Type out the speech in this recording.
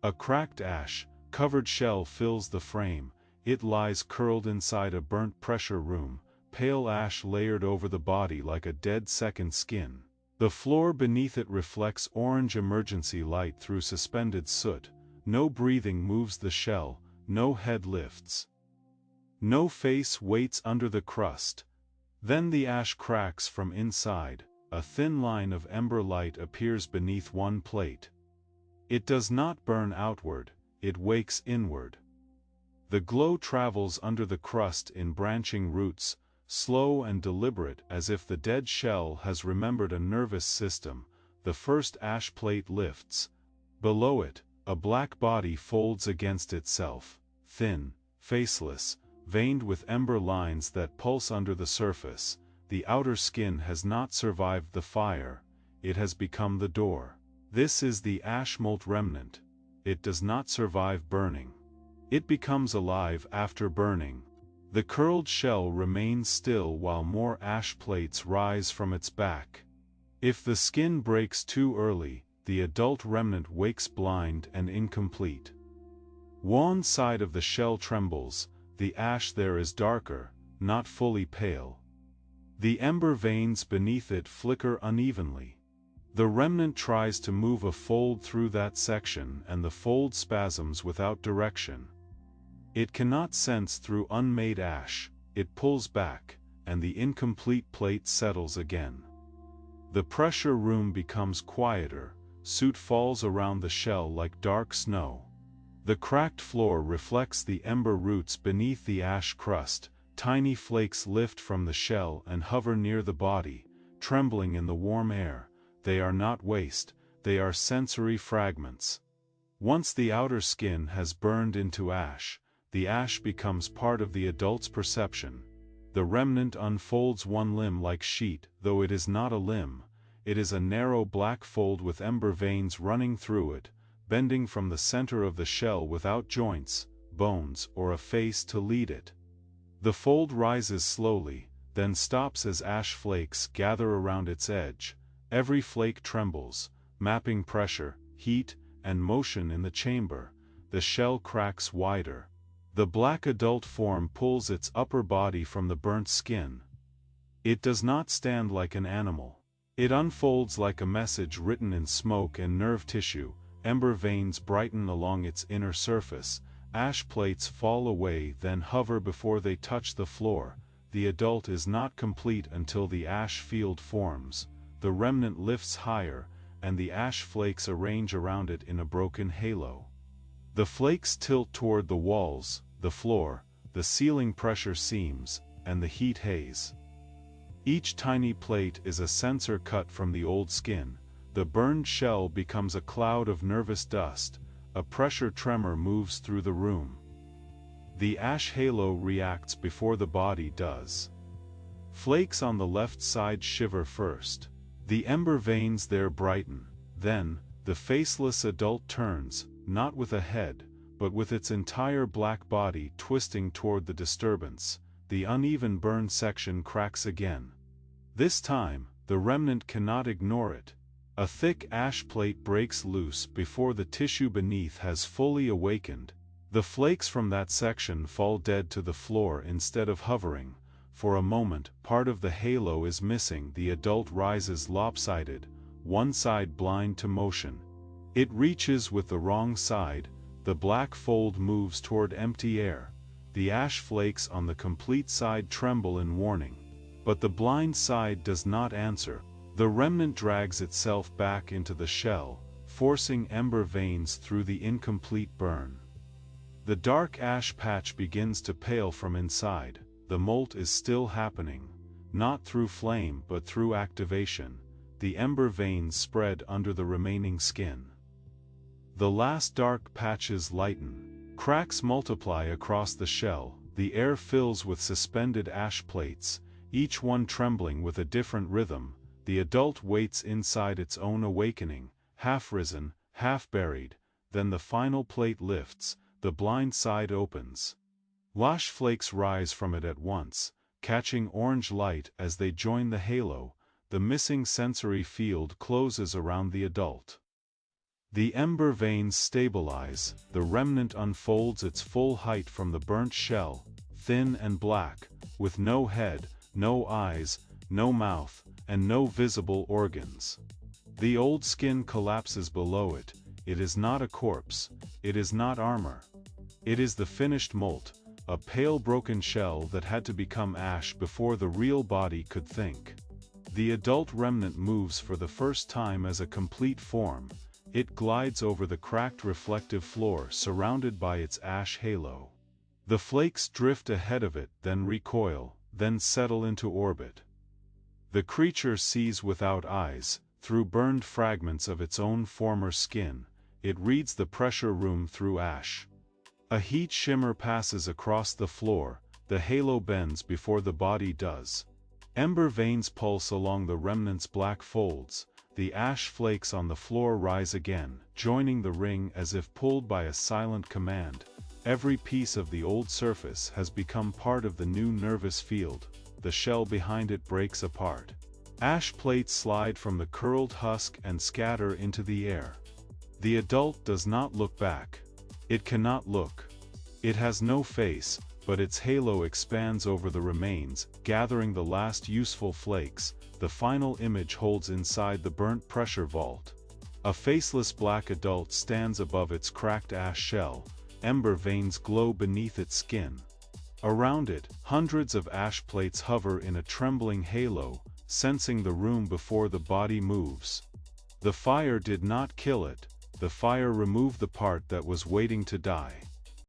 A cracked ash-covered shell fills the frame. It lies curled inside a burnt pressure room, pale ash layered over the body like a dead second skin. The floor beneath it reflects orange emergency light through suspended soot. No breathing moves the shell, no head lifts. No face waits under the crust. Then the ash cracks from inside. A thin line of ember light appears beneath one plate. It does not burn outward, it wakes inward. The glow travels under the crust in branching roots, slow and deliberate as if the dead shell has remembered a nervous system. The first ash plate lifts. Below it, a black body folds against itself, thin, faceless, veined with ember lines that pulse under the surface. The outer skin has not survived the fire, it has become the door. This is the Ash-Molt Remnant. It does not survive burning. It becomes alive after burning. The curled shell remains still while more ash plates rise from its back. If the skin breaks too early, the adult remnant wakes blind and incomplete. One side of the shell trembles, the ash there is darker, not fully pale. The ember veins beneath it flicker unevenly. The remnant tries to move a fold through that section and the fold spasms without direction. It cannot sense through unmade ash, it pulls back, and the incomplete plate settles again. The pressure room becomes quieter, soot falls around the shell like dark snow. The cracked floor reflects the ember roots beneath the ash crust. Tiny flakes lift from the shell and hover near the body, trembling in the warm air. They are not waste, they are sensory fragments. Once the outer skin has burned into ash, the ash becomes part of the adult's perception. The remnant unfolds one limb like sheet, though it is not a limb. It is a narrow black fold with ember veins running through it, bending from the center of the shell without joints, bones, or a face to lead it. The fold rises slowly, then stops as ash flakes gather around its edge. Every flake trembles, mapping pressure, heat, and motion in the chamber. The shell cracks wider. The black adult form pulls its upper body from the burnt skin. It does not stand like an animal. It unfolds like a message written in smoke and nerve tissue. Ember veins brighten along its inner surface. Ash plates fall away then hover before they touch the floor. The adult is not complete until the ash field forms. The remnant lifts higher, and the ash flakes arrange around it in a broken halo. The flakes tilt toward the walls, the floor, the ceiling pressure seams, and the heat haze. Each tiny plate is a sensor cut from the old skin. The burned shell becomes a cloud of nervous dust. A pressure tremor moves through the room. The ash halo reacts before the body does. Flakes on the left side shiver first. The ember veins there brighten. Then, the faceless adult turns, not with a head, but with its entire black body twisting toward the disturbance. The uneven burned section cracks again. This time, the remnant cannot ignore it. A thick ash plate breaks loose before the tissue beneath has fully awakened. The flakes from that section fall dead to the floor instead of hovering. For a moment, part of the halo is missing. The adult rises lopsided, one side blind to motion. It reaches with the wrong side. The black fold moves toward empty air. The ash flakes on the complete side tremble in warning. But the blind side does not answer. The remnant drags itself back into the shell, forcing ember veins through the incomplete burn. The dark ash patch begins to pale from inside. The molt is still happening, not through flame but through activation. The ember veins spread under the remaining skin. The last dark patches lighten. Cracks multiply across the shell. The air fills with suspended ash plates, each one trembling with a different rhythm. The adult waits inside its own awakening, half risen, half buried. Then the final plate lifts, the blind side opens. Lash flakes rise from it at once, catching orange light as they join the halo. The missing sensory field closes around the adult. The ember veins stabilize, the remnant unfolds its full height from the burnt shell, thin and black, with no head, no eyes, no mouth, and no visible organs. The old skin collapses below it. It is not a corpse, it is not armor. It is the finished molt, a pale broken shell that had to become ash before the real body could think. The adult remnant moves for the first time as a complete form. It glides over the cracked reflective floor surrounded by its ash halo. The flakes drift ahead of it, then recoil, then settle into orbit. The creature sees without eyes, through burned fragments of its own former skin. It reads the pressure room through ash. A heat shimmer passes across the floor, the halo bends before the body does. Ember veins pulse along the remnant's black folds. The ash flakes on the floor rise again, joining the ring as if pulled by a silent command. Every piece of the old surface has become part of the new nervous field. The shell behind it breaks apart. Ash plates slide from the curled husk and scatter into the air. The adult does not look back. It cannot look. It has no face, but its halo expands over the remains, gathering the last useful flakes. The final image holds inside the burnt pressure vault. A faceless black adult stands above its cracked ash shell. Ember veins glow beneath its skin. Around it, hundreds of ash plates hover in a trembling halo, sensing the room before the body moves. The fire did not kill it. The fire removed the part that was waiting to die.